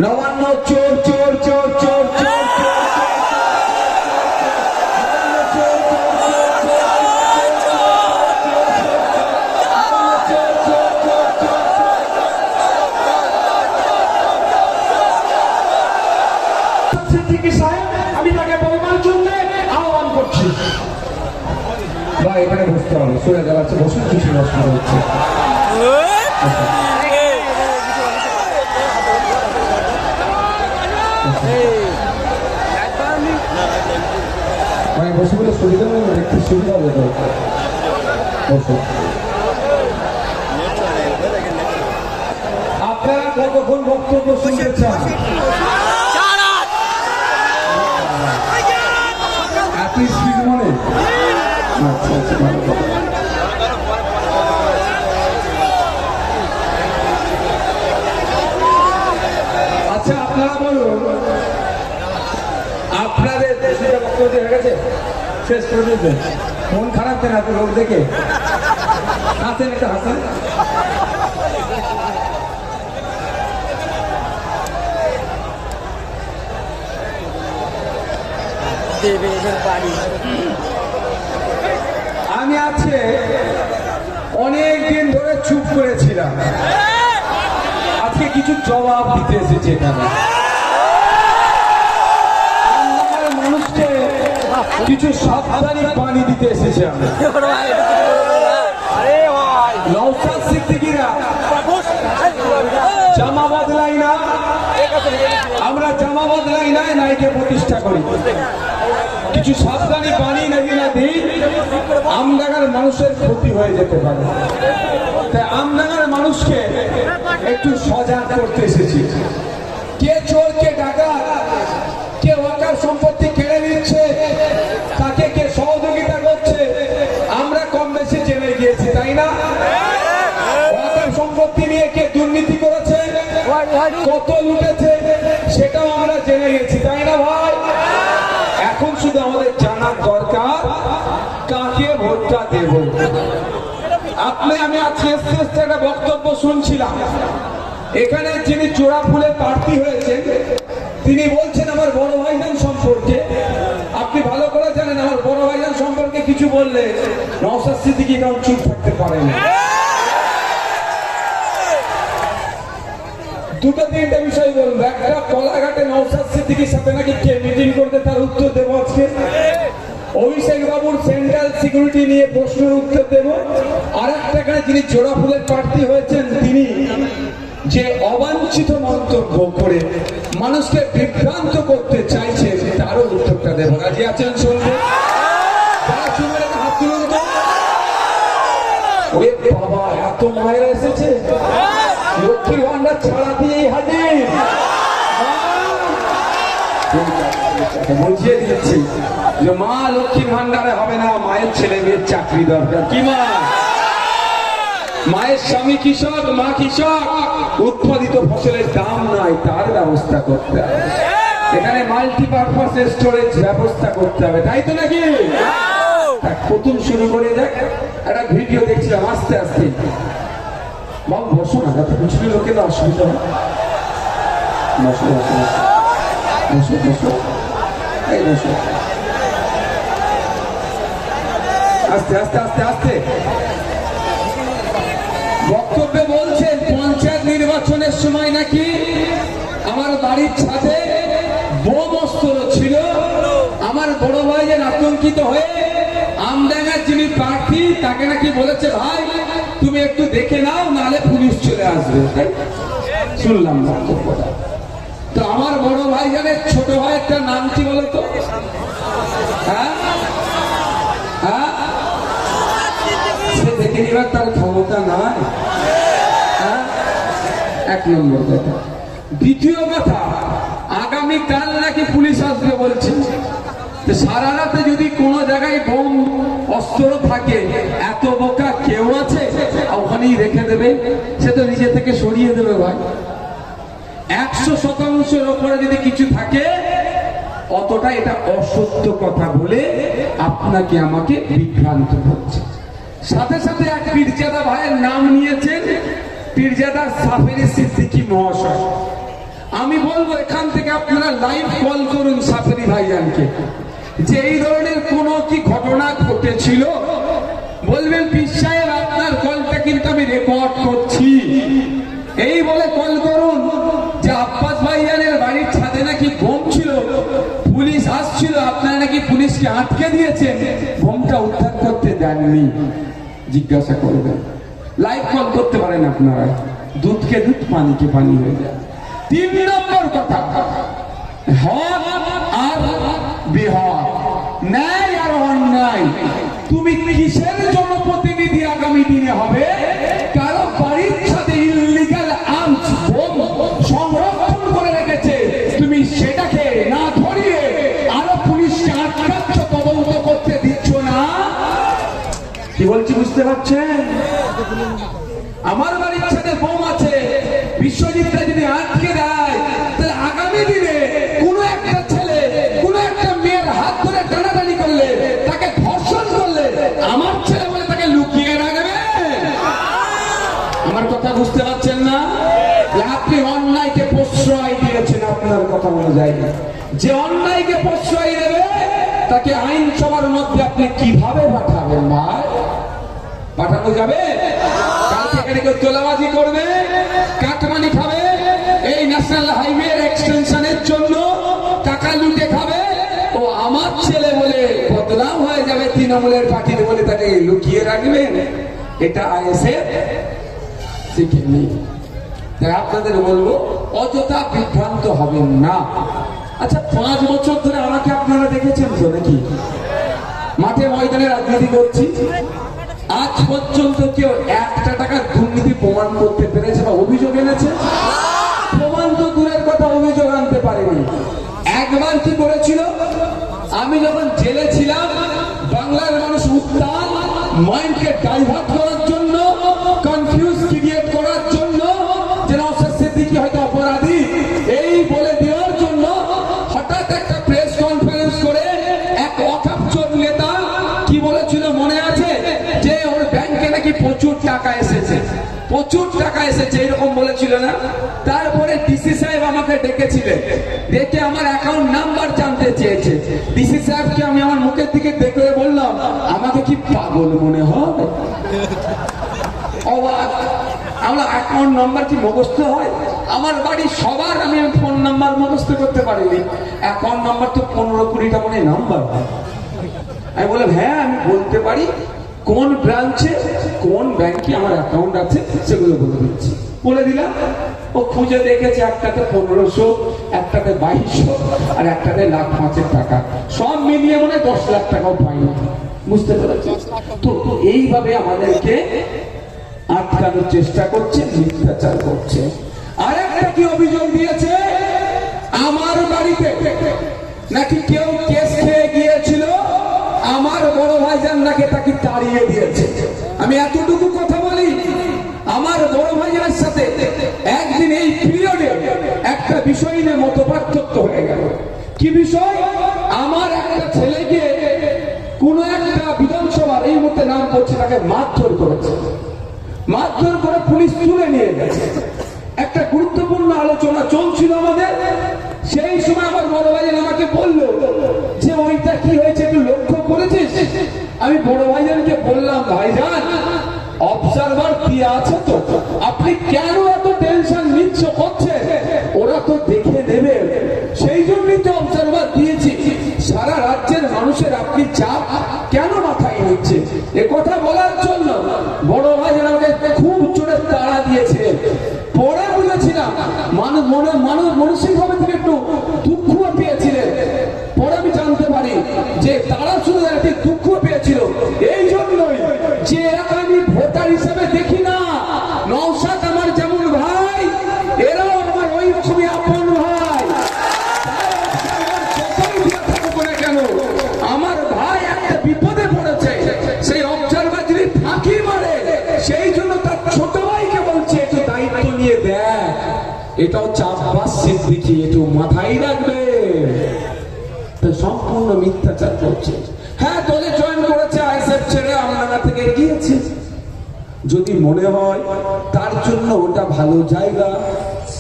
নবান্ন চোর চোর চোর চোর চোর আমি তাকে বলবার জন্য আহ্বান করছি। বা এখানে বসতে হবে, সরে যাচ্ছে, বসুন, কিছু নষ্ট হচ্ছে। মানে বসে বলে সুবিধা দেখতে সুবিধা হবে তো। আপনারা কতক্ষণ বক্তব্য শুনতে চান? এত স্পিড মনে? আচ্ছা আচ্ছা, ভালো কথা। আচ্ছা আপনারা বলুন, আপনাদের বক্তব্য হয়ে গেছে, শেষ করে দিয়েছেন। মন খারাপ কেন এত লোক দেখে? হাসেন, একটা হাসেন। আমি আছে অনেক দিন ধরে চুপ করেছিলাম, আজকে কিছু জবাব দিতে এসেছে এখানে। মানুষকে কিছু সাবধানী পানি দিতে এসেছে। আমি নওশাদ সিদ্দিকীরা জামা বদলাই না, আমরা জামা বদলাই না, নাইকে প্রতিষ্ঠা করি। কিছু সাবধানী পানি নাকি না দিই, আমডাঙ্গার মানুষের ক্ষতি হয়ে যেতে পারে। তাই আমডাঙ্গার মানুষকে একটু সজাগ করতে এসেছি। কে চোর, কে ডাকাত, কে ওয়াকার সম্পত্তি কেড়ে নিচ্ছে, তাকে কে সহযোগিতা করছে, আমরা কম বেশি জেনে গিয়েছি, তাই না? ওয়াকার সম্পত্তি নিয়ে কে দুর্নীতি করেছে, কত লুটেছে, সেটাও আমরা জেনে গেছি, তাই না ভাই? এখন শুধু আমাদের জানার দরকার কাকে ভোটটা দেব। আমি আজকে একটা বক্তব্য শুনছিলাম, এখানে যিনি জোড়া ফুলে প্রার্থী হয়েছেন তিনি বলছেন আমার বড় ভাইজান সম্পর্কে। আপনি ভালো করে জানেন আমার বড় ভাইজান সম্পর্কে কিছু বললে নওশাদ সিদ্দিকী কারণ চুপ থাকতে পারেন। দুটো তিনটা বিষয় বলবো। একটা, কলাঘাটে নওশাদ সিদ্দিকীর সাথে নাকি কে মিটিং করতে, তার উত্তর দেবো আজকে। অভিষেক বাবুর সেন্ট্রাল সিকিউরিটি নিয়ে প্রশ্নের উত্তর দেব। আর একটা, এখানে যিনি জোড়া ফুলের প্রার্থী হয়েছেন তিনি যে অবাঞ্ছিত মন্তব্য করে মানুষকে বিভ্রান্ত করতে চাইছে তারও উত্তরটা দেব। রাজি আছেন শুনবো? হাত তুলুন তো। ওরে বাবা, এত মায়েরা এসেছে, লক্ষ্মীর ভান্ডার ছাড়া দিয়ে হাজির। বুঝিয়ে দিচ্ছি যে মা লক্ষ্মীর ভান্ডারে হবে না, মায়ের ছেলে মেয়ের চাকরি দরকার। কি মা? মায়ের স্বামী কৃষক, মা কৃষক, উৎপাদিত ফসলের দাম নাই, তার ব্যবস্থা করতে হবে। এখানে মাল্টিপারপাস স্টোরেজ ব্যবস্থা করতে হবে, তাই তো নাকি? প্রথম শুরু করে দেখ, একটা ভিডিও দেখছিলাম, আস্তে আস্তে। বাবু বসো না, যাতে কিছু লোকের অসুবিধা হয়। বসো বসো বসো বসো, এই বসো, আস্তে আস্তে আস্তে আস্তে। বক্তব্যে বলছেন পঞ্চায়েত নির্বাচনের সময় নাকি আমার বাড়ির ছাদে বোম অস্ত্র ছিল। আমার বড় ভাই যে আতঙ্কিত হয়ে আমডাঙ্গার যিনি প্রার্থী তাকে নাকি বলেছে ভাই তুমি একটু দেখে নাও, নাহলে পুলিশ চলে আসবে। শুনলাম বক্তব্যটা। তো আমার বড় ভাই জানে ছোট ভাইয়েরটা নাম কি বলতো? হ্যাঁ হ্যাঁ, সে দেখে নিবার তার ক্ষমতা নাই। হ্যাঁ, এক নম্বর কথা। দ্বিতীয় কথা, আগামীকাল নাকি পুলিশ আসবে বলছে। সারা রাতে যদি কোনো জায়গায় বোম অস্ত্র থাকে, এত বোকা কেউ আছে ওখানেই রেখে দেবে? সে তো নিজে থেকে সরিয়ে দেবে ভাই। 100% ওপরে যদি কিছু থাকে, অতটা এটা অসত্য কথা বলে আপনাকে আমাকে বিভ্রান্ত করছে। সাথে সাথে এক পীরজাদা ভাইয়ের নাম নিয়েছেন, পীরজাদা সাফেরি সিদ্দিকী মহাশয়। আমি বলবো এখান থেকে আপনারা লাইভ কল করুন সাফারি ভাইজানকে, যে এই ধরনের কোনো কি ঘটনা ঘটেছিল, বলবেন পীর সাহেব আপনার কলটা কিন্তু আমি রেকর্ড করছি, এই বলে কল করুন যে আব্বাস ভাইজানের বাড়ির ছাদে নাকি বোম ছিল, পুলিশ আসছিল, আপনারা নাকি পুলিশকে আটকে দিয়েছেন, বোমটা উদ্ধার করতে দেননি, জিজ্ঞাসা করবেন। লাইভ কল করতে পারেন আপনারা, দুধকে দুধ পানিকে পানি হয়ে যায়। 3 নম্বর কথা, হক আর বিহক, ন্যায় আর অন্যায়। তুমি কিসের জনপ্রতিনিধি আগামী দিনে হবে? কারো বাড়ির সাথে ইল্লিগাল আর্মস বোম সংরক্ষণ করে রেখেছে, তুমি সেটাকে না ধরিয়ে আরো পুলিশকে আটকাচ্ছ, তদন্ত করতে দিচ্ছ না। কি বলছি বুঝতে পারছেন? আমার বাড়ির সাথে বোম আছে, বিশ্বজিৎটা যদি আটকে দেয়, তাহলে আগামী দিনে কোনো একটা ছেলে কোনো একটা মেয়ের হাত ধরে টানাটানি করলে, তাকে ধর্ষণ করলে, আমার ছেলে বলে তাকে লুকিয়ে রাখবে। আমার কথা বুঝতে পারছেন না? আপনি অন্যায়কে প্রশ্রয় দিয়েছেন, আপনার কথা অনুযায়ী যে অন্যায়কে প্রশ্রয় দেবে তাকে আইনসভার মধ্যে আপনি কিভাবে পাঠাবেন? ভাই পাঠানো যাবে? কালকে এখানে কেউ তোলাবাজি করবে, কাটমানি খাবে, এই ন্যাশনাল হাইওয়ে এক্সটেনশনের জন্য টাকা লুটে খাবে, ও আমার ছেলে বলে বদনাম হয়ে যাবে তৃণমূলের পার্টির বলে তাকে লুকিয়ে রাখবেন। এটা আইএসএফ শিখেনি। তাই আপনাদের বলবো অযথা বিভ্রান্ত হবেন না। আচ্ছা 5 বছর ধরে আমাকে আপনারা দেখেছেন তো নাকি মাঠে ময়দানে রাজনীতি করছি? আজ পর্যন্ত কেউ 1 টাকার দুর্নীতি প্রমাণ করতে পেরেছে বা অভিযোগ এনেছে? প্রমাণ তো দূরের কথা, অভিযোগ আনতে পারেনি। একবার কি করেছিল, আমি যখন জেলে ছিলাম, বাংলার মানুষ উত্তাল, মাইন্ডকে ডাইভার্ট করার জন্য, কনফিউজ ক্রিয়েট করার জন্য, যে নওশাদ সিদ্দিকী হয়তো অপরাধী এই বলে দেওয়ার জন্য হঠাৎ একটা প্রেস কনফারেন্স করে এক অকাপচোর নেতা কি বলেছিল মনে আছে? যে ওর ব্যাংকে নাকি প্রচুর টাকা এসেছে, প্রচুর টাকা এসেছে, এরকম বলেছিল না? তারপরে ডিসি সাহেব আমাকে ডেকেছিলেন, ডেকে আমার অ্যাকাউন্ট নাম্বার জানতে চেয়েছে। ডিসি সাহেবকে আমি আমার মুখের দিকে দেখে বললাম, আমাকে কি পাগল মনে হয়? অবাক, আমার অ্যাকাউন্ট নাম্বার কি মুখস্থ হয়? আমার বাড়ির সবার আমি ফোন নাম্বার মুখস্থ করতে পারিনি, অ্যাকাউন্ট নাম্বার তো 15-20টা মনে নাম্বার। আমি বললাম হ্যাঁ আমি বলতে পারি, কোন ব্রাঞ্চে কোন ব্যাংকে আমার অ্যাকাউন্ট আছে সেগুলো বলে দিচ্ছি। বলে দিলাম, ও খুঁজে দেখেছে একটাতে 1500, একটাতে 2200, আর একটাতে 1,05,000 টাকা, সব মিলিয়ে মনে 10 লাখ টাকাও পাইনি। বুঝতে পেরেছি তো? এইভাবে আমাদেরকে আটকানোর চেষ্টা করছে, মিথ্যাচার করছে। আর একটা কি অভিযোগ দিয়েছে, আমার বাড়িতে নাকি কেউ কেস খেয়ে গিয়েছিল, আমার বড় ভাইজান নাকি তাকে তাড়িয়ে দিয়েছে। আমি এতটুকু কথা বলি, আমার বড় ভাইজানের সাথে একদিন এই পিরিয়ডে একটা বিষয় নিয়ে মতপার্থক্য হয়ে গেল। কি বিষয়? আমার একটা ছেলেকে কোন একটা বিধানসভার, এই মুহূর্তে নাম করছে, তাকে মারধর করেছে, মারধর করে পুলিশ তুলে নিয়ে গেছে। একটা গুরুত্বপূর্ণ আলোচনা চলছিল আমাদের, সেই সময় আমার বড় ভাইজান আমাকে বললো যে ওইটা কি হয়েছে একটু লক্ষ্য করেছিস? আমি বড় ভাইজানকে বললাম, ভাইজান অবজারভার দিয়ে আছে তো, আপনি কেন এত টেনশন নিচ্ছ করছে? ওরা তো দেখে নেবে, সেই জন্যই তো অবজারভার দিয়েছি। সারা রাজ্যের মানুষের আপনি চাপ কেন মাথায় নিচ্ছে? এ কথা বলার জন্য বড় ভাইজান আমাকে খুব জোরে তাড়া দিয়েছে। পরে বুঝেছিলাম মানসিকভাবে থেকে একটু দুঃখ পেয়েছিলেন। পরে আমি জানতে পারি যে তারা শুধু একটি দুঃখ পেয়েছিল এই জন্যই যে আমি ভোটার হিসেবে দেখি না নওশাদ আমার যেমন ভাই, এরাও আমার ওই রকমই আপন ভাই। কেন আমার ভাই একটা বিপদে পড়েছে, সেই অবজারভার যদি ফাঁকি মারে, সেই জন্য তার ছোট ভাইকে বলছে একটু দায়িত্ব নিয়ে দেয়। এটাও আব্বাস সিদ্দিকী, একটু মাথায় রাখবে। সম্পূর্ণ মিথ্যাচার করছে। হ্যাঁ দলে জয়েন করেছে, আইএসএফ ছেড়ে আমনাগা থেকে গিয়েছে। যদি মনে হয় তার জন্য ওটা ভালো জায়গা,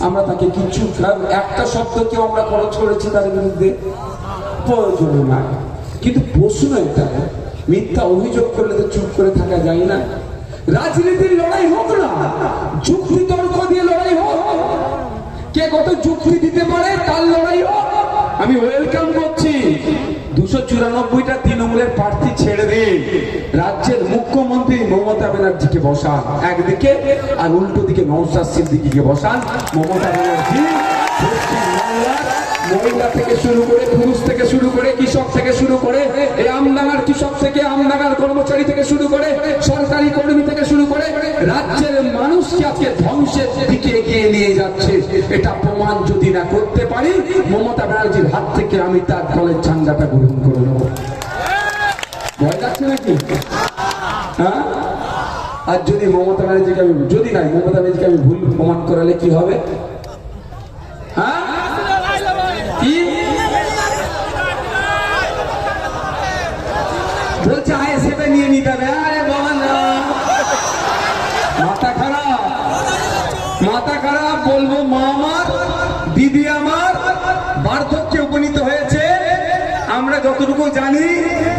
আমরা তাকে কিচ্ছু একটা শব্দ কেউ আমরা খরচ করেছি তার বিরুদ্ধে, প্রয়োজন নাই। কিন্তু প্রশ্ন এটা, মিথ্যা অভিযোগ করলে তো চুপ করে থাকা যায় না। রাজনীতির লড়াই হোক না, যুক্তি তর্ক দিয়ে লড়াই হোক, কে কত যুক্তি দিতে পারে তার লড়াই হোক। আমি ওয়েলকাম করছি 294টা তৃণমূলের প্রার্থী ছেড়ে দিন, রাজ্যের মুখ্যমন্ত্রী মমতা ব্যানার্জিকে বসান একদিকে, আর উল্টো দিকে নওশাদ সিদ্দিকীকে বসান। মমতা ব্যানার্জি পশ্চিমবাংলার মহিলা থেকে শুরু করে, পুরুষ থেকে শুরু করে, কৃষক থেকে শুরু করে, এই আমডাঙ্গার কৃষক থেকে, আমডাঙ্গার কর্মচারী থেকে শুরু করে, সরকারি কর্মী থেকে শুরু করে রাজ্যের মানুষকে আজকে ধ্বংসের দিকে এগিয়ে নিয়ে যাচ্ছে। এটা প্রমাণ যদি না করতে পারি, মমতা ব্যানার্জির হাত থেকে আমি তার দলের ঝান্ডাটা গ্রহণ করে নেব। ভয় লাগছে নাকি? হ্যাঁ, আর যদি মমতা ব্যানার্জিকে আমি, যদি নাই মমতা ব্যানার্জিকে আমি ভুল প্রমাণ করালে কি হবে? হ্যাঁ, বলছে আইএসএফ নিয়ে নিতে হবে। আরে বাবা না, মাথা খারাপ, মাথা খারাপ। বলবো মা আমার, দিদি আমার বার্ধক্যে উপনীত হয়েছে। আমরা যতটুকু জানি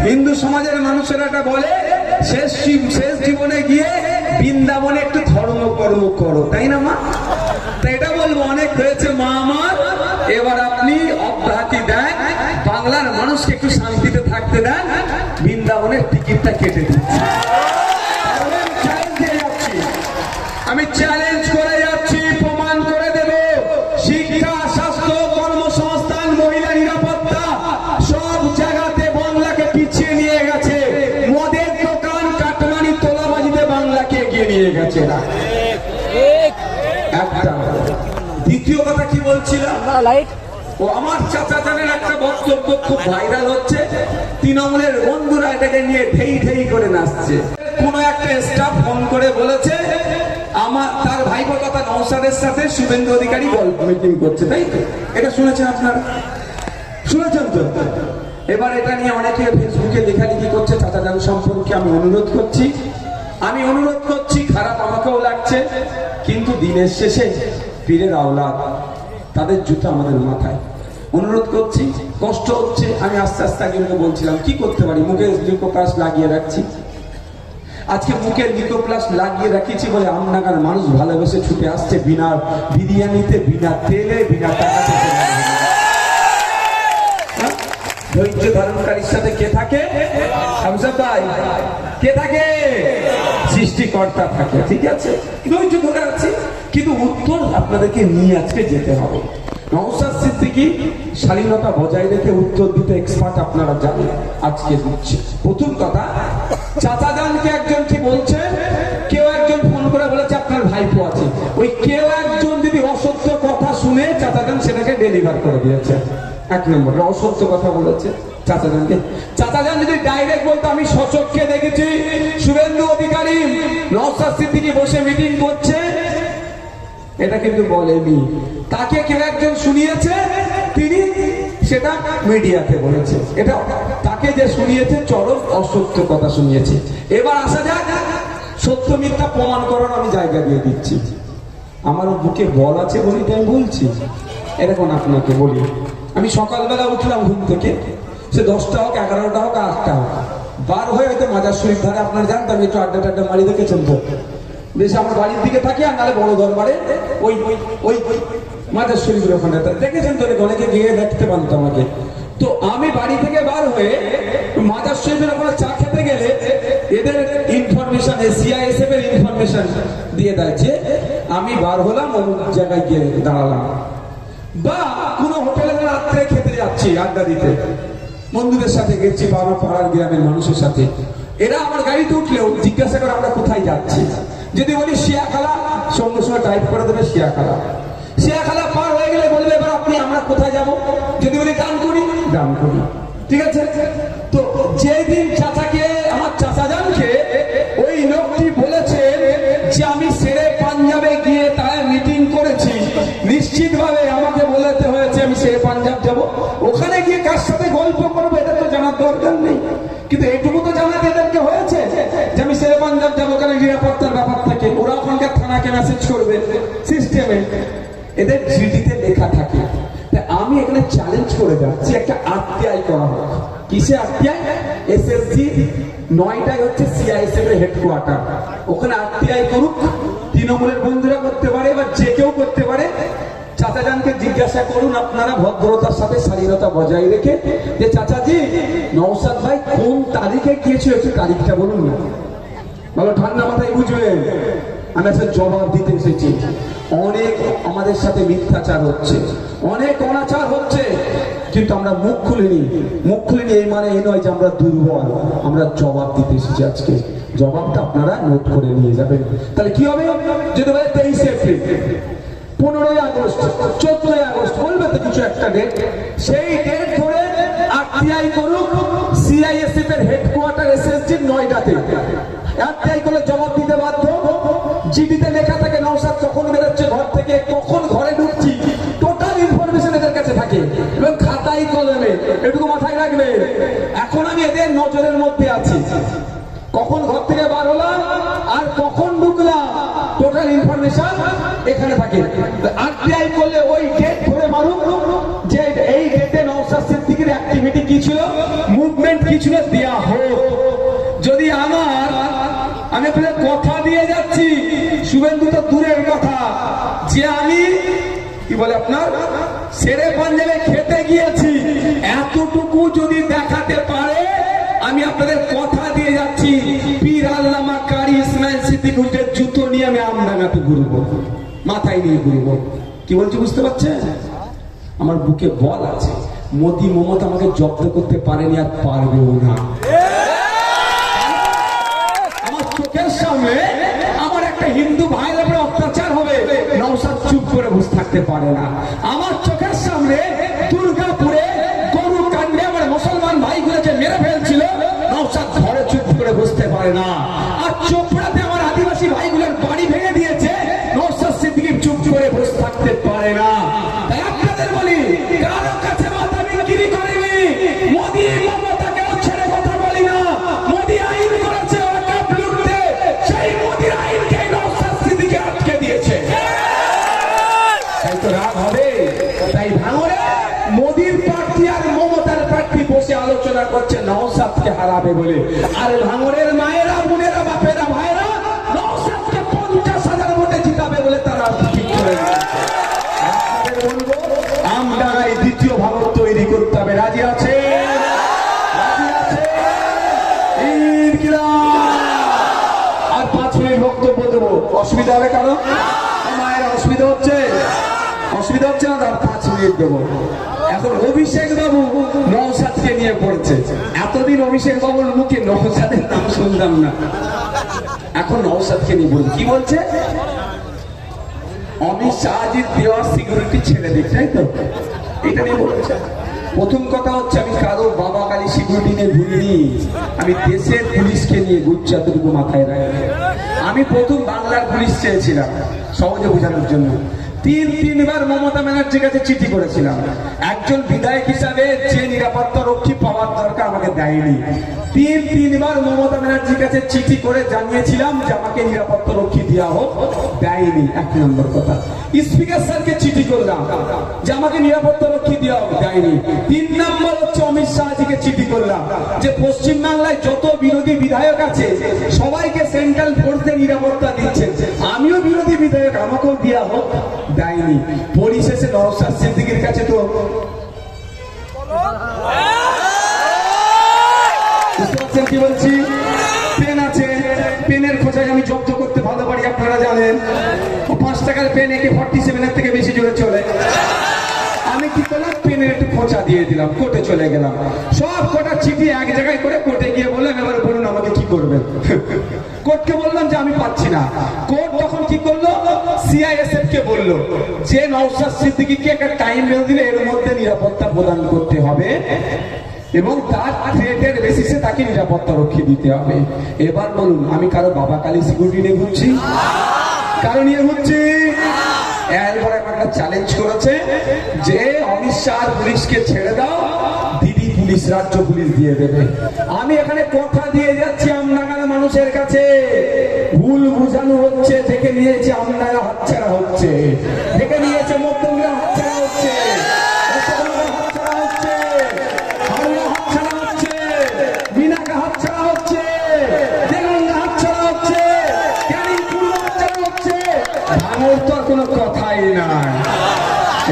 হিন্দু সমাজের মানুষেরা এটা বলে, শেষ জীবনে গিয়ে বৃন্দাবনে একটু ধর্ম কর্ম করো, তাই না মা? তাই এটা বলবো, অনেক হয়েছে মা আমার, এবার আপনি অব্যাহতি দেন, বাংলার মানুষকে একটু শান্তিতে থাকতে দেন, বৃন্দাবনের টিকিটটা কেটে দিচ্ছি। আমি চ্যালেঞ্জ করে যাচ্ছি, প্রমাণ করে দেব। শিক্ষা, স্বাস্থ্য, কর্মসংস্থান, মহিলা নিরাপত্তা সব জায়গাতে বাংলাকে পিছিয়ে নিয়ে গেছে। মদের দোকান, কাটমানি, তোলাবাজিতে বাংলাকে এগিয়ে নিয়ে গেছে না। একটা দ্বিতীয় কথা কি বলছিলাম, ও আমার চাচা জানের একটা বক্তব্য খুব ভাইরাল হচ্ছে, তৃণমূলের বন্ধুরা এটাকে নিয়ে ঠেই ঠেই করে নাচছে। কোন একটা স্টাফ ফোন করে বলেছে আমার তার ভাইপো তথা নওশাদের সাথে শুভেন্দু অধিকারী গল্প মিটিং করছে, তাই তো? এটা শুনেছেন আপনারা? শুনেছেন তো? এবার এটা নিয়ে অনেকে ফেসবুকে লেখালেখি করছে চাচা জান সম্পর্কে। আমি অনুরোধ করছি, খারাপ আমাকেও লাগছে, কিন্তু দিনের শেষে পীরের আওলাদ, তাদের জুতো আমাদের মাথায়। অনুরোধ করছি, কষ্ট হচ্ছে, আমি আস্তে আস্তে আগে বলছিলাম কি করতে পারি, মুখে লিকোপ্লাস লাগিয়ে রাখছি। আজকে মুখের লিকোপ্লাস লাগিয়ে রাখিছি বলে আমনাগার মানুষ ভালোবেসে ছুটে আসছে, বিনা বিরিয়ানিতে, বিনা তেলে, বিনা টাকাতে। ধৈর্য ধারণকারীর সাথে কে থাকে? হামজা ভাই, কে থাকে? সৃষ্টিকর্তা থাকে। ঠিক আছে, ধৈর্য ধরে আছি, কিন্তু উত্তর আপনাদেরকে নিয়ে আজকে যেতে হবে। নওশাদ সিদ্দিকী শালীনতা বজায় রেখে উত্তর দিতে এক্সপার্ট, আপনারা জানেন। আজকে দিচ্ছে প্রথম কথা, চাচা জানকে একজন কি বলছে, কেউ একজন ফোন করে বলেছে আপনার ভাইপো আছে। ওই কেউ একজন যদি অসত্য কথা শুনে চাচা জান সেটাকে ডেলিভার করে দিয়েছে। এক নম্বর অসত্য কথা বলেছে চাচা জানকে। চাচা জান যদি ডাইরেক্ট বলতো আমি সচক্ষে দেখেছি শুভেন্দু অধিকারী নওশাদ সিদ্দিকী বসে মিটিং করছে, এটা কিন্তু বলেনি। তাকে কেউ একজন শুনিয়েছে, তিনি সেটা মিডিয়াতে বলেছে। এটা তাকে যে শুনিয়েছে চরম অসত্য কথা শুনিয়েছে। এবার আসা যাক সত্য মিথ্যা প্রমাণ করার আমি জায়গা দিয়ে দিচ্ছি। আমার বুকে বল আছে বলি আমি বলছি। এরকম আপনাকে বলি, আমি সকালবেলা উঠলাম ঘুম থেকে, সে 10টা হোক, 11টা হোক, 8টা হোক, বার হয়ে হয়তো মাজার শরীফ ধারে, আপনার জানতাম একটু আড্ডা টাড্ডা মারি, দেখেছেন তো? বেশ আমার বাড়ির দিকে থাকি, আর নাহলে বড় দরবারে ওই ওই ওই মাজার শরীফের ওখানে দেখেছেন তো, অনেকে গিয়ে দেখতে পারতো আমাকে। তো আমি বাড়ি থেকে বার হয়ে মাজার শরীফের ওখানে চা খেতে গেলে এদের ইনফরমেশন, সিআইএসএফ এর ইনফরমেশন দিয়ে দেয় যে আমি বার হলাম অমুক জায়গায় গিয়ে দাঁড়ালাম, বা কোনো হোটেলে রাত্রে খেতে যাচ্ছি, আড্ডা দিতে বন্ধুদের সাথে গেছি, বা আমার পাড়ার গ্রামের মানুষের সাথে। এরা আমার গাড়িতে উঠলেও জিজ্ঞাসা করে আমরা কোথায় যাচ্ছি। যদি বলি শিয়াখালা, সঙ্গে সঙ্গে টাইপ করে দেবে শিয়াখালা। শিয়াখালা পার হয়ে গেলে বলবে এবার আপনি আমরা কোথায় যাব। যদি বলি ডানকুনি, ডানকুনি। ঠিক আছে। তো যেদিন চাচাকে, আমার চাচা জানকে ওই লোকটি বলেছে যে আমি শেরে পাঞ্জাবে গিয়ে তাই মিটিং করেছি, নিশ্চিতভাবে আমাকে বলতে হয়েছে আমি শেরে পাঞ্জাব যাব। ওখানে গিয়ে কার সাথে গল্প করবো এটা তো জানার দরকার নেই, কিন্তু এইটুকু তো জানাতে এদেরকে হয়েছে যে আমি শেরে পাঞ্জাব যাবো, ওখানে নিরাপত্তার ব্যাপার থাকে। ওরা ওখানকার থানাকে মেসেজ করবে সিস্টেমে। এদের জিডিতে লেখা থাকে। তাই আমি এখানে চ্যালেঞ্জ করে যাচ্ছি, একটা আরটিআই করা হোক। কিসে আরটিআই? এসএসজি 9টায় হচ্ছে সিআইএসএফ এর হেডকোয়ার্টার, ওখানে আরটিআই করুক। তৃণমূলের বন্ধুরা করতে পারে বা যে কেউ করতে পারে। চাচাজানকে জিজ্ঞাসা করুন আপনারা ভদ্রতার সাথে শালীনতা বজায় রেখে, যে চাচাজি নওশাদ ভাই কোন তারিখে গিয়েছিল একটু তারিখটা বলুন না। বলো ঠান্ডা মাথায় বুঝবেন, আমি আসলে জবাব দিতে এসেছি। অনেক আমাদের সাথে মিথ্যাচার হচ্ছে, অনেক অনাচার হচ্ছে, কিন্তু আমরা মুখ খুলিনি। মুখ খুলিনি এই মানে এই নয় যে আমরা দুর্বল, আমরা জবাব দিতে এসেছি আজকে। জবাবটা আপনারা নোট করে নিয়ে যাবেন। তাহলে কি হবে? যদি বলে 23 এপ্রিল, 15ই আগস্ট, 14ই আগস্ট, বলবে তো কিছু একটা ডেট, সেই ডেট ধরে আরটিআই করুক সিআইএসএফ এর হেডকোয়ার্টার এসএসজি 9টাতে। আরটিআই করলে জবাব দিতে বাধ্য। জিডিতে লেখা থাকে নওশাদ কখন বেরোচ্ছে ঘর থেকে, কখন ঘরে ঢুকছি, টোটাল ইনফরমেশন এদের কাছে থাকে এবং খাতায় কলমে। এটুকু মাথায় রাখবে। এখন আমি এদের নজরের মধ্যে আছি, কখন ঘর থেকে বার হলাম আর কখন ঢুকলাম, টোটাল ইনফরমেশন এখানে থাকে। আরটিআই করলে ওই ডেট ধরে মারুক যে এই ডেটে নওশাদ সিদ্দিকীর অ্যাক্টিভিটি কি ছিল, মুভমেন্ট কি ছিল, দেয়া হোক। যদি আমি আপনাদের কথা দিয়ে যাচ্ছি, শুভেন্দু তো দূরের কথা, যে আমি কি বলে আপনার সেরে পাঞ্জাবে খেতে গিয়েছি, এতটুকু যদি দেখাতে পারে, আমি আপনাদের কথা দিয়ে যাচ্ছি, পীর আল্লামা কারি ইসমাইল সিদ্দিক উল্টের জুতো নিয়ে আমি আমডাঙ্গাতে ঘুরবো, মাথায় নিয়ে ঘুরবো। কি বলছি বুঝতে পারছেন? আমার বুকে বল আছে। মোদি মমতা আমাকে জব্দ করতে পারেনি, আর পারবেও না। আমার চোখের সামনে আমার একটা হিন্দু ভাইয়ের উপরে অত্যাচার হবে, নওশাদ চুপ করে বসে থাকতে পারে না। আমার চোখের সামনে দুর্গাপুরে গরু কাণ্ডে আমার মুসলমান ভাইগুলোকে মেরে ফেলছিল, নওশাদ ঘরে চুপ করে বসতে পারে না। আর চোপড়াতে আমার আদিবাসী ভাইগুলোর বাড়ি ভেঙে দিয়েছে, নওশাদ সিদ্দিকী চুপ করে বসে থাকতে পারে না। তাই আপনাদের বলি, কারো কাছে মাথা বিক্রি করিনি। মোদি মমতাকেও ছেড়ে কথা বলি না। মোদি আইন করেছে ওয়াকফ লুটতে, সেই মোদির আইনকে নওশাদ সিদ্দিকী আটকে দিয়েছে। তাই তো রাগ হবে। তাই ভাঙরে মোদির প্রার্থী আর মমতার প্রার্থী বসে আলোচনা করছে নওশাদকে হারাবে বলে, আর ভাঙরের মায়েরা, বোনেরা, বাপেরা, ভাইরা নওশাদকে 50,000 ভোটে জিতাবে বলে তারা ঠিক করে বলবো, আমরা এই দ্বিতীয় ভারত তৈরি করতে হবে। রাজি আছে? আর 5 মিনিট বক্তব্য দেবো, অসুবিধা হবে কারণ? মায়ের অসুবিধা হচ্ছে? অসুবিধা হচ্ছে না, তার 5 মিনিট দেবো। এখন অভিষেক বাবু নওশাদকে নিয়ে পড়ছে। এতদিন অভিষেক বাবুর মুখে নওশাদের নাম শুনতাম না, এখন নওশাদকে নিয়ে বলছে। কি বলছে? অমিত শাহজির দেওয়া সিকিউরিটি ছেড়ে দিক, তাই তো? এটা নিয়ে বলছে। প্রথম কথা হচ্ছে, আমি কারো বাবা কালী সিকিউরিটি নিয়ে ঘুরিনি, আমি দেশের পুলিশকে নিয়ে ঘুরছি, এতটুকু মাথায় রাখি। আমি প্রথম বাংলার পুলিশ চেয়েছিলাম, সহজে বোঝানোর জন্য। 3বার মমতা ব্যানার্জির কাছে চিঠি করেছিলাম। একজন বিধায়ক হিসাবে যে নিরাপত্তা রক্ষী পাওয়ার দরকার আমাকে দেয়নি। 3বার মমতা ব্যানার্জির কাছে চিঠি করে জানিয়েছিলাম যে আমাকে নিরাপত্তা রক্ষী দেওয়া হোক, দেয়নি। 1 নম্বর কথা। স্পিকার স্যারকে চিঠি করলাম যে আমাকে নিরাপত্তা রক্ষী দেওয়া হোক, দেয়নি। 3 নম্বর হচ্ছে অমিত শাহজিকে চিঠি করলাম যে পশ্চিমবাংলায় যত বিরোধী বিধায়ক আছে সবাইকে সেন্ট্রাল ফোর্সে নিরাপত্তা দিচ্ছেন, আমিও বিরোধী বিধায়ক, আমাকেও দেওয়া হোক, দেয়নি। পরিশেষে নওশাদ সিদ্দিকীর কাছে তো বুঝতে পারছেন কি বলছি, পেন আছে, পেনের খোঁজায় আমি জব্দ করতে ভালো পারি, আপনারা জানেন। 5 টাকার পেন AK-47 এর থেকে বেশি জোরে চলে। আমি কি করলাম, পেনের একটু খোঁচা দিয়ে দিলাম, কোর্টে চলে গেলাম। সব কটা চিঠি এক জায়গায় করে কোর্টে গিয়ে বললাম, এবার বলুন আমাকে কি করবেন। কোর্টকে বললাম যে আমি পাচ্ছি না। কোর্ট তখন কি করলো, সিআইএসএফ কে বললো যে নওশাদ সিদ্দিকীকে একটা টাইম বেঁধে দিলে এর মধ্যে নিরাপত্তা প্রদান করতে হবে এবং তার থ্রেটের বেসিসে তাকে নিরাপত্তা রক্ষী দিতে হবে। এবার বলুন, আমি কারো বাবা কালী সিকিউরিটি নিয়ে ঘুরছি? কারো নিয়ে ঘুরছি? এরপরে একটা চ্যালেঞ্জ করেছে যে অমিত শাহ পুলিশকে ছেড়ে দাও, দিদি পুলিশ রাজ্য পুলিশ দিয়ে দেবে। আমি এখানে কথা দিয়ে যাচ্ছি আমডাঙ্গার মানুষের কাছে, ভুল ভুল বুঝানো হচ্ছে, দেখে নিয়েছে আমনারা হাতছাড়া হচ্ছে, দেখে নিয়েছে মধ্যমগ্রাম হাতছাড়া হচ্ছে, হাতছাড়া হচ্ছে, হাওড়া হাতছাড়া হচ্ছে, মিনাকা হাতছাড়া হচ্ছে, দেগঙ্গা হাতছাড়া হচ্ছে, ক্যানিং পূর্ব হাতছাড়া হচ্ছে। ভাঙর তো আর কোনো কথাই নাই।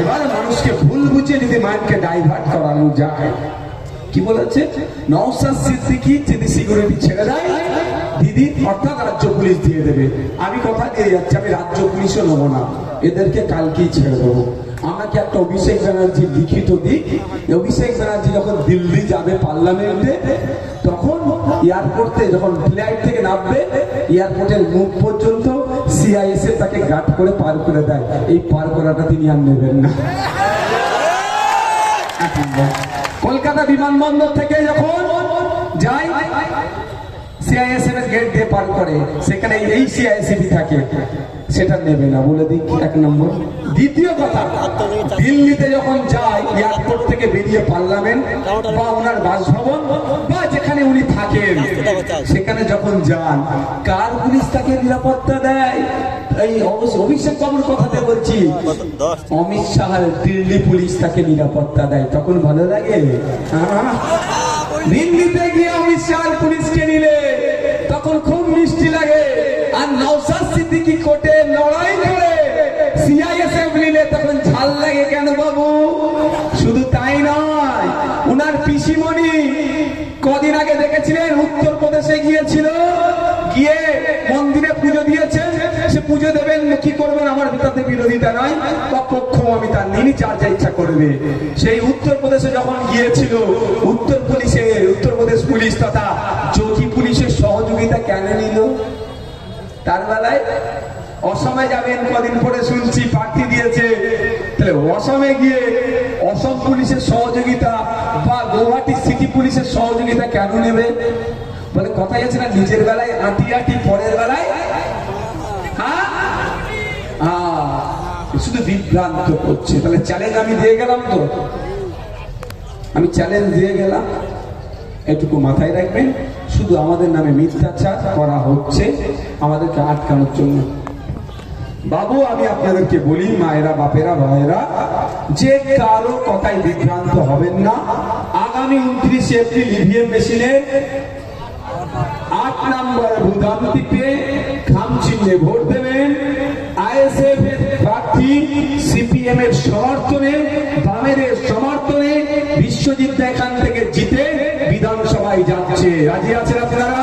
এবার মানুষকে ভুল বুঝে যদি মাইন্ডকে ডাইভার্ট করানো যায়, কি বলেছে নওশাদ সিদ্দিকী যদি সিকিউরিটি ছেড়ে দেয় দিদি অর্থাৎ রাজ্য পুলিশ দিয়ে দেবে। আমি কথা দিয়ে যাচ্ছি, আমি রাজ্য পুলিশও নেবো না, এদেরকে কালকেই ছেড়ে দেবো। আমাকে একটা অভিষেক ব্যানার্জি লিখিত দিক। অভিষেক ব্যানার্জি যখন দিল্লি যাবে পার্লামেন্টে, তখন এয়ারপোর্টে যখন ফ্লাইট থেকে নামবে, এয়ারপোর্টের মুখ পর্যন্ত সিআইএসএফ তাকে গার্ড করে পার করে দেয়। এই পার করাটা তিনি আর নেবেন না। কলকাতা বিমানবন্দর থেকে যখন যাই সিআইএসএফ এর গেট দিয়ে পার করে, সেখানে এই সিআইএসএফ থাকে, সেটা নেবে না বলে দিই এক নম্বর। দ্বিতীয় কথা, দিল্লিতে যখন যায় এয়ারপোর্ট থেকে বেরিয়ে পার্লামেন্ট বা ওনার বাসভবন বা যেখানে উনি থাকেন, সেখানে যখন যান কার পুলিশ তাকে নিরাপত্তা দেয়? এই অভিষেক বাবুর কথাতে বলছি, অমিত শাহর দিল্লি পুলিশ তাকে নিরাপত্তা দেয়। তখন ভালো লাগে? দিল্লিতে গিয়ে অমিত শাহর পুলিশকে নিলে তখন খুব মিষ্টি লাগে। আর নওশাদ সিদ্দিকী কোর্টে লড়াই করে সিআইএসএফ নিলে তখন ঝাল লাগে। কেন বাবু? শুধু তাই নয়, উনার পিসিমণি কদিন আগে দেখেছিলেন উত্তরপ্রদেশে গিয়েছিল, গিয়ে মন্দিরে পুজো দিয়েছেন। সে পুজো দেবেন কি করবেন আমার ভিতরে বিরোধিতা নয়, বা পক্ষ আমি তার নিনি, যার যা ইচ্ছা করবে। সেই উত্তরপ্রদেশে যখন গিয়েছিল, উত্তরপ্রদেশ পুলিশ তথা যোগী পুলিশের সহযোগিতা কেন নিল? তার বেলায় অসমে যাবেন, কদিন পরে শুনছি প্রার্থী দিয়েছে, তাহলে অসমে গিয়ে অসম পুলিশের সহযোগিতা বা গৌহাটি সিটি পুলিশের সহযোগিতা কেন নেবে? বলে কথাই আছে না, নিজের বেলায় আঁটি আঁটি, পরের বেলায় শুধু বিভ্রান্ত করছে। তাহলে চ্যালেঞ্জ আমি দিয়ে গেলাম, তো আমি চ্যালেঞ্জ দিয়ে গেলাম, এটুকু মাথায় রাখবেন। শুধু আমাদের নামে মিথ্যাচার করা হচ্ছে আমাদেরকে আটকানোর জন্য। বাবু আমি আপনাদেরকে বলি, মায়েরা, বাপেরা, ভাইয়েরা, যে কারো কথাই বিভ্রান্ত হবেন না। আগামী 29 এপ্রিল ইভিএম মেশিনে 8 নম্বর বুদাম টিপে খাম চিহ্নে ভোট দেবেন। আইএসএফ প্রার্থী সিপিএম এর সমর্থনে, বামের সমর্থনে বিশ্বজিৎ এখান থেকে জিতে বিধানসভায় যাচ্ছে। রাজি আছেন আপনারা?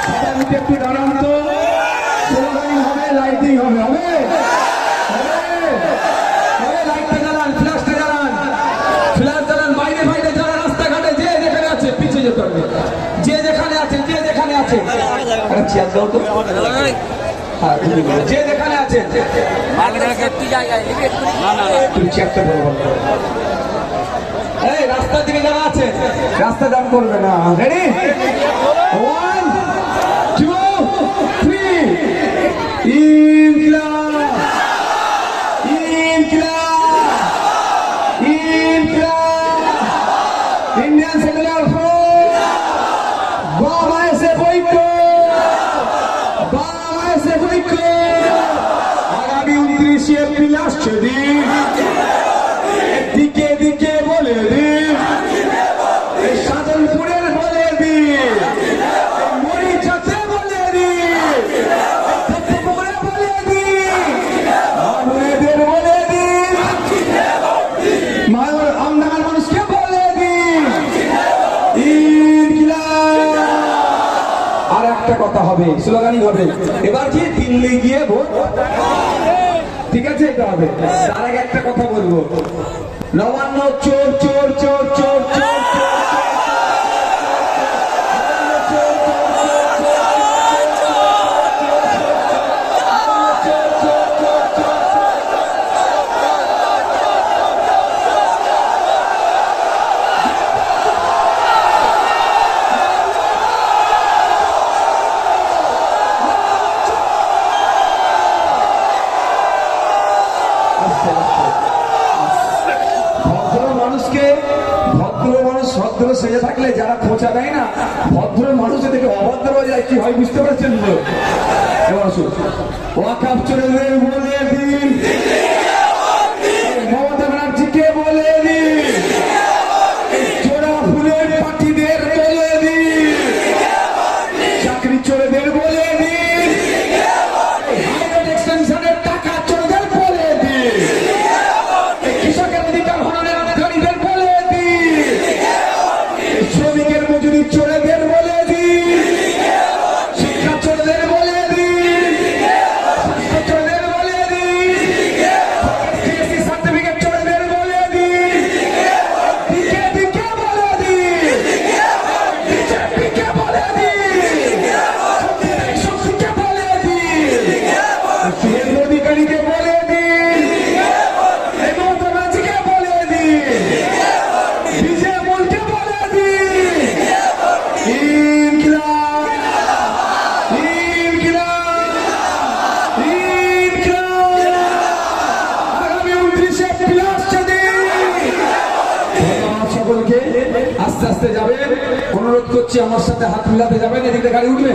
সবাই উঠে একটু দাঁড়ান তো। স্লোগানিং হবে, লাইটিং হবে, হবে লাইটটা জ্বালান, ফ্ল্যাশটা জ্বালান, ফ্ল্যাশ জ্বালান। বাইরে বাইরে যারা রাস্তাঘাটে যে যেখানে আছে পিছিয়ে যেতে হবে, যে যেখানে আছেন, যে যেখানে আছেন, চেয়ার দাও তো, যে যেখানে আছেন এই রাস্তার দিকে যারা আছে রাস্তা জাম করবে না। রেডি? 1 2 3 ইনকিলাব, ইনকিলাব, ইনকিলাব, ইন্ডিয়ান সেকুলার ফোর্স, বাংলাদেশে ঐক্য, বাংলাদেশে ঐক্য। আগামী 29 এপ্রিল আসছে দিন, দিকে দিকে বলে দিন, সাধনপুরের বলে দিন, মরিচাতে বলে দিন, পুকুরে বলে দিন, মানবের বলে দিন, আমনার মানুষকে বলে দিন। আর একটা কথা হবে, স্লোগানিং হবে। এবার কি দিল্লি গিয়ে ভোট, ঠিক আছে? এটা হবে। তার আগে একটা কথা বলবো, নবান্ন চোর চোর চোর চোর চোর, ভদ্র সেজে থাকলে যারা খোঁচা দেয় না, ভদ্র মানুষ দেখে অভদ্র হয়ে যায়, কি হয় বুঝতে পারছেন তো? এবার আসুন, ওয়াকাফ ছেলেদের বলে দিন, মমতা ব্যানার্জিকে বলে দিন, জোড়া ফুলের পাখিদের বলে দিন, চাকরি চোরেদের বলে দিন, হাইওয়ে এক্সটেনশনের টাকা চোরেদের বলে দিন, কৃষকের অধিকার হননের গাড়িদের বলে দিন, শ্রমিকের মজুরি চোরেদের বলে দিন, শিক্ষা চোরেদের বলে দিন, স্বাস্থ্য চোরেদের বলে দিন, জিএসটি সার্টিফিকেট চোরেদের বলে দিন, দিকে দিকে বলে দিন, বিজেপিকে বলে দিন, শক্তিকে বলে দিন, শুভেন্দু অধিকারীকে বলে দিন, মমতা ব্যানার্জিকে বলে দিন, বিজয় বলকে বলে দিন, ইনকিলাব, ইনকিলাব, ইনকিলাব, আগামী 29শে প্লাস দিন। ধন্যবাদ সকলকে। আস্তে আস্তে যাবেন, অনুরোধ করছি আমার সাথে হাত মিলাতে যাবেন। এদিকে গাড়ি উঠবে,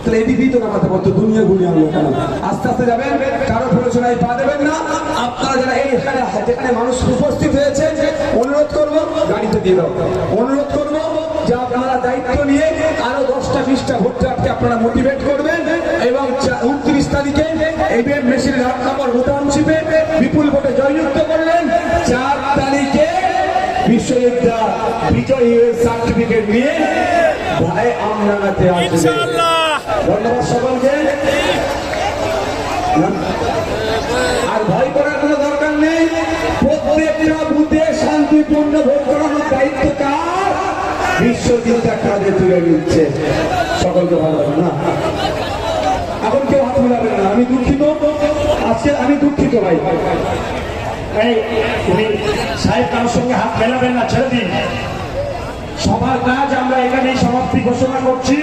তাহলে এদিকেই তো নামাতে পারতো, দুনিয়া গুলি আনলো কেন? আস্তে আস্তে যাবেন, কারো প্ররোচনায় পা দেবেন না। আপনারা যারা এইখানে যেখানে মানুষ উপস্থিত হয়েছে, অনুরোধ করবো গাড়িতে দিয়ে দাও। অনুরোধ করবো যে আপনারা দায়িত্ব নিয়ে আরো 10টা 20টা ভোটারকে আপনারা মোটিভেট করবেন এবং 29 তারিখে ইভিএম মেশিনের 8 নম্বর ভোট টাউনশিপে বিপুল ভোটে জয়যুক্ত করলেন। 4 তারিখে বিশ্ববিদ্যালয় বিজয়ী সার্টিফিকেট নিয়ে ভাই আমরানাতে আসবে। ধন্যবাদ সকলকে। আর ভয় করার কোনো দরকার নেই। প্রত্যেকটা বুথে শান্তিপূর্ণ ভোট করানোর দায়িত্ব কার? বিশ্ববিদ্যালয় কাজে তুলে নিচ্ছে। সকলকে ভালো না, এখন কেউ হাত মিলাবেন না। আমি দুঃখিত, আজকে আমি দুঃখিত ভাই। এই উনি সাহেব কারোর সঙ্গে হাত মেলাবেন না, ছেড়ে দিন। সবার কাজ আমরা এখানেই সমাপ্তি ঘোষণা করছি।